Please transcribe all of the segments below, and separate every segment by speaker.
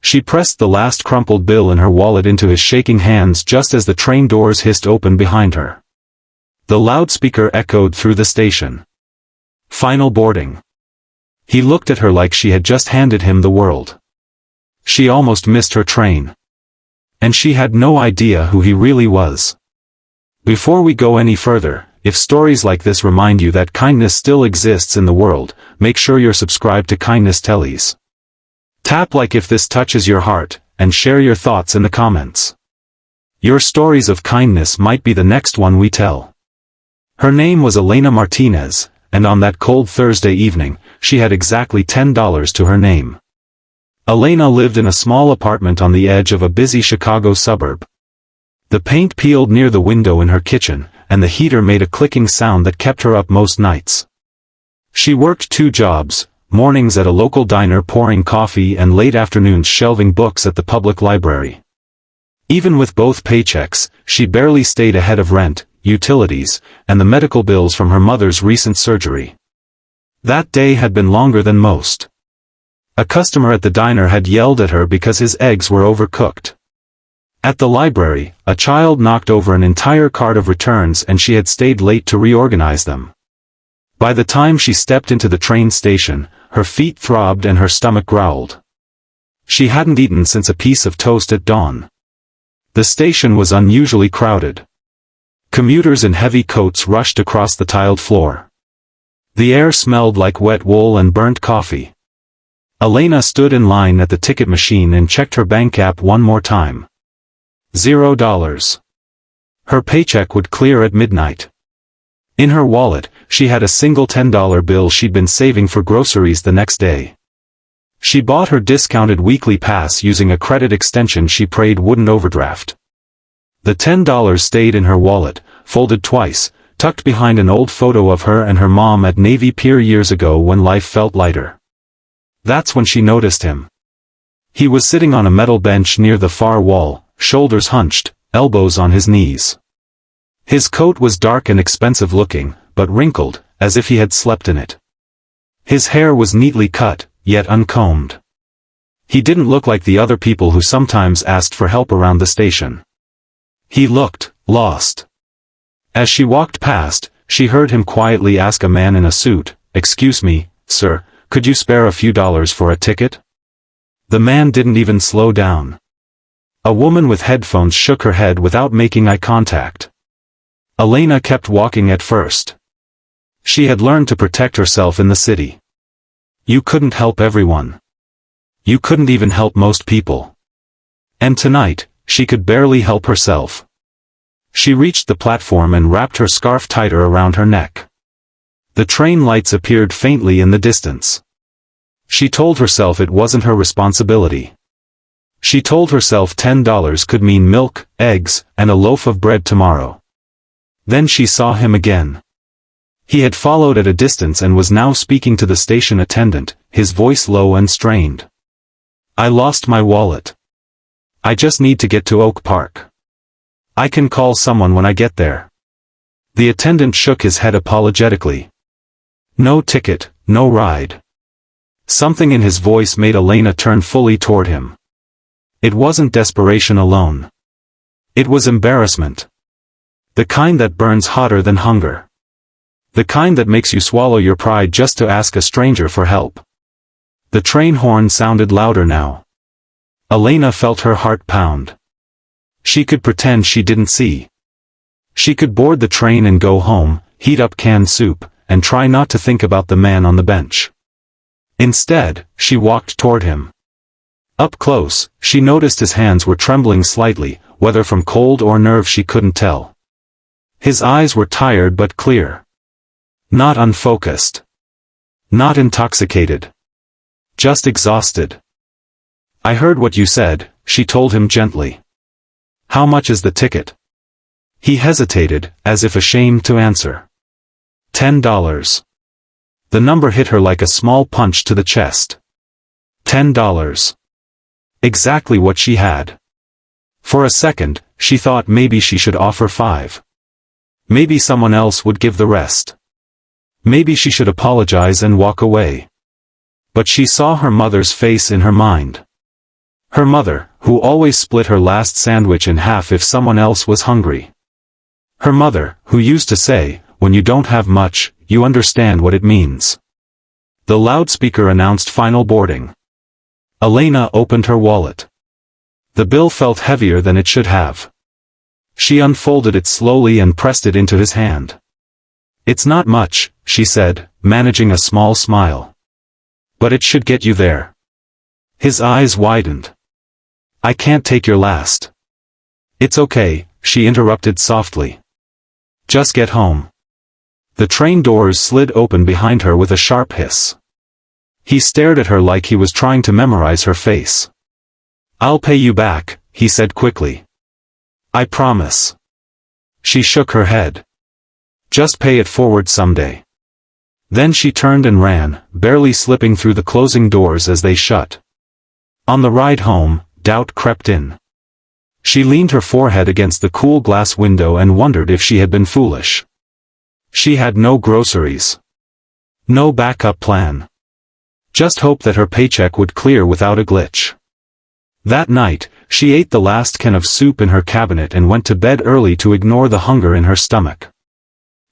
Speaker 1: She pressed the last crumpled bill in her wallet into his shaking hands just as the train doors hissed open behind her. The loudspeaker echoed through the station. Final boarding. He looked at her like she had just handed him the world. She almost missed her train. And she had no idea who he really was. Before we go any further, if stories like this remind you that kindness still exists in the world, make sure you're subscribed to Kindness Teles. Tap like if this touches your heart, and share your thoughts in the comments. Your stories of kindness might be the next one we tell. Her name was Elena Martinez, and on that cold Thursday evening, she had exactly $10 to her name. Elena lived in a small apartment on the edge of a busy Chicago suburb. The paint peeled near the window in her kitchen, and the heater made a clicking sound that kept her up most nights. She worked 2 jobs, mornings at a local diner pouring coffee and late afternoons shelving books at the public library. Even with both paychecks, she barely stayed ahead of rent, utilities, and the medical bills from her mother's recent surgery. That day had been longer than most. A customer at the diner had yelled at her because his eggs were overcooked. At the library, a child knocked over an entire cart of returns and she had stayed late to reorganize them. By the time she stepped into the train station, her feet throbbed and her stomach growled. She hadn't eaten since a piece of toast at dawn. The station was unusually crowded. Commuters in heavy coats rushed across the tiled floor. The air smelled like wet wool and burnt coffee. Elena stood in line at the ticket machine and checked her bank app one more time. $0. Her paycheck would clear at midnight. In her wallet, she had a single $10 bill she'd been saving for groceries the next day. She bought her discounted weekly pass using a credit extension she prayed wouldn't overdraft. The $10 stayed in her wallet, folded twice, tucked behind an old photo of her and her mom at Navy Pier years ago when life felt lighter. That's when she noticed him. He was sitting on a metal bench near the far wall, shoulders hunched, elbows on his knees. His coat was dark and expensive looking, but wrinkled, as if he had slept in it. His hair was neatly cut, yet uncombed. He didn't look like the other people who sometimes asked for help around the station. He looked lost. As she walked past, she heard him quietly ask a man in a suit, "Excuse me, sir, could you spare a few dollars for a ticket?" The man didn't even slow down. A woman with headphones shook her head without making eye contact. Elena kept walking at first. She had learned to protect herself in the city. You couldn't help everyone. You couldn't even help most people. And tonight, she could barely help herself. She reached the platform and wrapped her scarf tighter around her neck. The train lights appeared faintly in the distance. She told herself it wasn't her responsibility. She told herself $10 could mean milk, eggs, and a loaf of bread tomorrow. Then she saw him again. He had followed at a distance and was now speaking to the station attendant, his voice low and strained. "I lost my wallet. I just need to get to Oak Park. I can call someone when I get there." The attendant shook his head apologetically. "No ticket, no ride." Something in his voice made Elena turn fully toward him. It wasn't desperation alone. It was embarrassment. The kind that burns hotter than hunger. The kind that makes you swallow your pride just to ask a stranger for help. The train horn sounded louder now. Elena felt her heart pound. She could pretend she didn't see. She could board the train and go home, heat up canned soup, and try not to think about the man on the bench. Instead, she walked toward him. Up close, she noticed his hands were trembling slightly, whether from cold or nerve she couldn't tell. His eyes were tired but clear. Not unfocused. Not intoxicated. Just exhausted. "I heard what you said," she told him gently. "How much is the ticket?" He hesitated, as if ashamed to answer. $10. The number hit her like a small punch to the chest. $10. Exactly what she had. For a second, she thought maybe she should offer $5. Maybe someone else would give the rest. Maybe she should apologize and walk away. But she saw her mother's face in her mind. Her mother, who always split her last sandwich in half if someone else was hungry. Her mother, who used to say, "When you don't have much, you understand what it means." The loudspeaker announced final boarding. Elena opened her wallet. The bill felt heavier than it should have. She unfolded it slowly and pressed it into his hand. "It's not much," she said, managing a small smile. "But it should get you there." His eyes widened. "I can't take your last." "It's okay," she interrupted softly. "Just get home." The train doors slid open behind her with a sharp hiss. He stared at her like he was trying to memorize her face. "I'll pay you back," he said quickly. "I promise." She shook her head. "Just pay it forward someday." Then she turned and ran, barely slipping through the closing doors as they shut. On the ride home, doubt crept in. She leaned her forehead against the cool glass window and wondered if she had been foolish. She had no groceries. No backup plan. Just hope that her paycheck would clear without a glitch. That night, she ate the last can of soup in her cabinet and went to bed early to ignore the hunger in her stomach.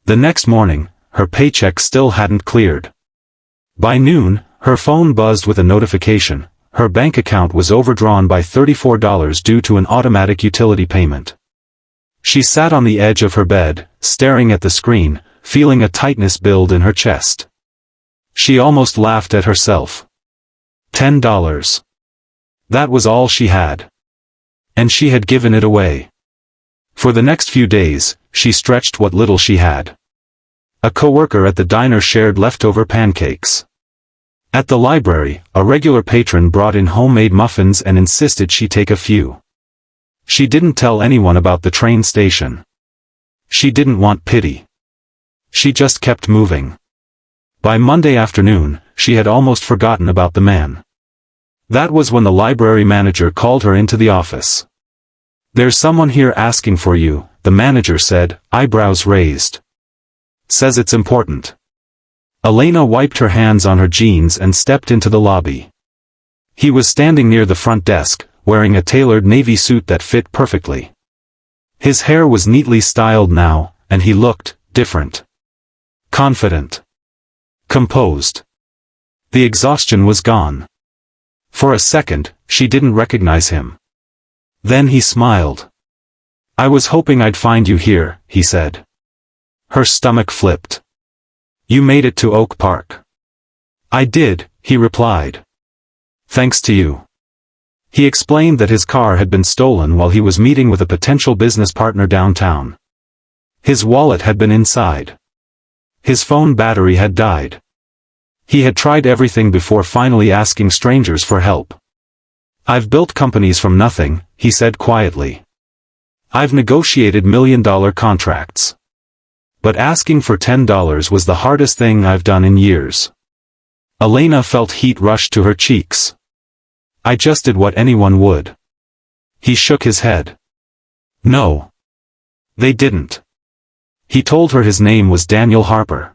Speaker 1: The next morning, her paycheck still hadn't cleared. By noon, her phone buzzed with a notification. Her bank account was overdrawn by $34 due to an automatic utility payment. She sat on the edge of her bed, staring at the screen, feeling a tightness build in her chest. She almost laughed at herself. $10. That was all she had. And she had given it away. For the next few days, she stretched what little she had. A coworker at the diner shared leftover pancakes. At the library, a regular patron brought in homemade muffins and insisted she take a few. She didn't tell anyone about the train station. She didn't want pity. She just kept moving. By Monday afternoon, she had almost forgotten about the man. That was when the library manager called her into the office. "There's someone here asking for you," the manager said, eyebrows raised. "Says it's important." Elena wiped her hands on her jeans and stepped into the lobby. He was standing near the front desk, wearing a tailored navy suit that fit perfectly. His hair was neatly styled now, and he looked different. Confident. Composed. The exhaustion was gone. For a second, she didn't recognize him. Then he smiled. "I was hoping I'd find you here," he said. Her stomach flipped. "You made it to Oak Park." "I did," he replied. "Thanks to you." He explained that his car had been stolen while he was meeting with a potential business partner downtown. His wallet had been inside. His phone battery had died. He had tried everything before finally asking strangers for help. "I've built companies from nothing," he said quietly. "I've negotiated million-dollar contracts. But asking for $10 was the hardest thing I've done in years." Elena felt heat rush to her cheeks. "I just did what anyone would." He shook his head. "No. They didn't." He told her his name was Daniel Harper.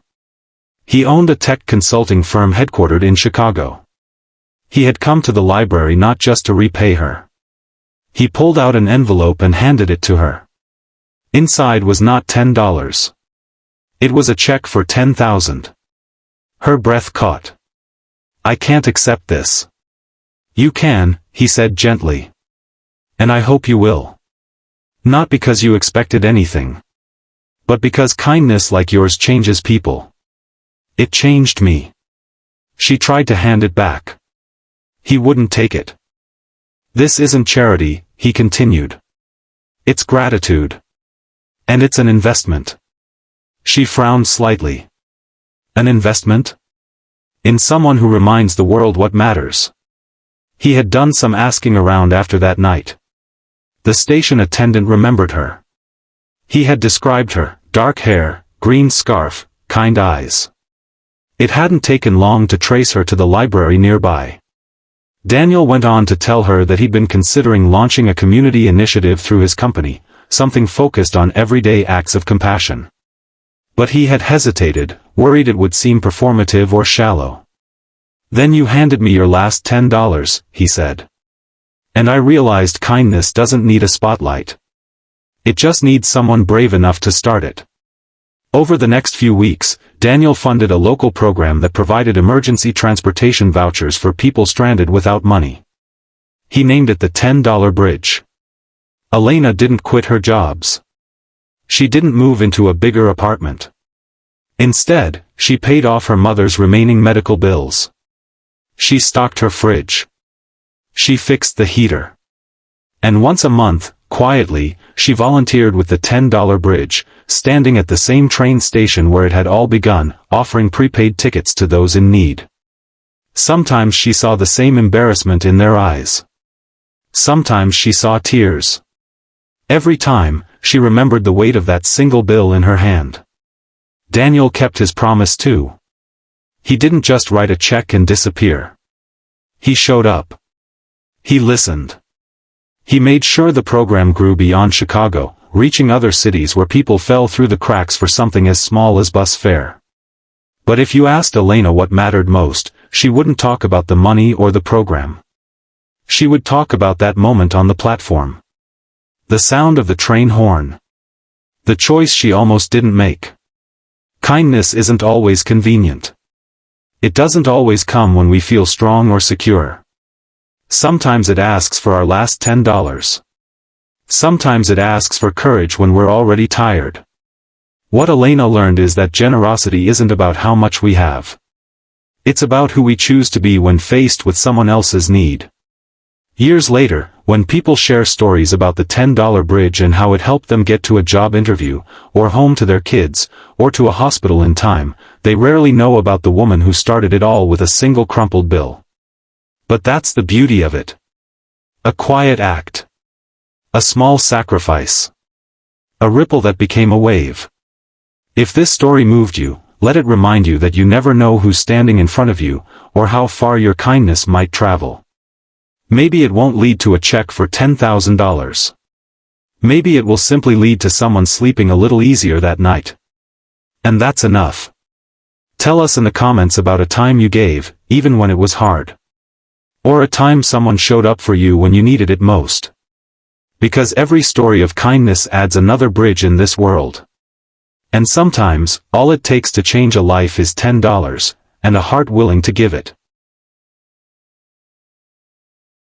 Speaker 1: He owned a tech consulting firm headquartered in Chicago. He had come to the library not just to repay her. He pulled out an envelope and handed it to her. Inside was not $10. It was a check for $10,000. Her breath caught. "I can't accept this." "You can," he said gently. "And I hope you will. Not because you expected anything. But because kindness like yours changes people. It changed me." She tried to hand it back. He wouldn't take it. "This isn't charity," he continued. "It's gratitude. And it's an investment." She frowned slightly. "An investment? In someone who reminds the world what matters." He had done some asking around after that night. The station attendant remembered her. He had described her: dark hair, green scarf, kind eyes. It hadn't taken long to trace her to the library nearby. Daniel went on to tell her that he'd been considering launching a community initiative through his company, something focused on everyday acts of compassion. But he had hesitated, worried it would seem performative or shallow. "Then you handed me your last $10, he said. And I realized kindness doesn't need a spotlight. It just needs someone brave enough to start it. Over the next few weeks, Daniel funded a local program that provided emergency transportation vouchers for people stranded without money. He named it the $10 Bridge. Elena didn't quit her jobs. She didn't move into a bigger apartment. Instead, she paid off her mother's remaining medical bills. She stocked her fridge. She fixed the heater. And once a month, quietly, she volunteered with the $10 Bridge, standing at the same train station where it had all begun, offering prepaid tickets to those in need. Sometimes she saw the same embarrassment in their eyes. Sometimes she saw tears. Every time, she remembered the weight of that single bill in her hand. Daniel kept his promise too. He didn't just write a check and disappear. He showed up. He listened. He made sure the program grew beyond Chicago, reaching other cities where people fell through the cracks for something as small as bus fare. But if you asked Elena what mattered most, she wouldn't talk about the money or the program. She would talk about that moment on the platform. The sound of the train horn. The choice she almost didn't make. Kindness isn't always convenient. It doesn't always come when we feel strong or secure. Sometimes it asks for our last $10. Sometimes it asks for courage when we're already tired. What Elena learned is that generosity isn't about how much we have. It's about who we choose to be when faced with someone else's need. Years later, when people share stories about the $10 Bridge and how it helped them get to a job interview, or home to their kids, or to a hospital in time, they rarely know about the woman who started it all with a single crumpled bill. But that's the beauty of it. A quiet act. A small sacrifice. A ripple that became a wave. If this story moved you, let it remind you that you never know who's standing in front of you, or how far your kindness might travel. Maybe it won't lead to a check for $10,000. Maybe it will simply lead to someone sleeping a little easier that night. And that's enough. Tell us in the comments about a time you gave, even when it was hard. Or a time someone showed up for you when you needed it most. Because every story of kindness adds another bridge in this world. And sometimes, all it takes to change a life is $10, and a heart willing to give it.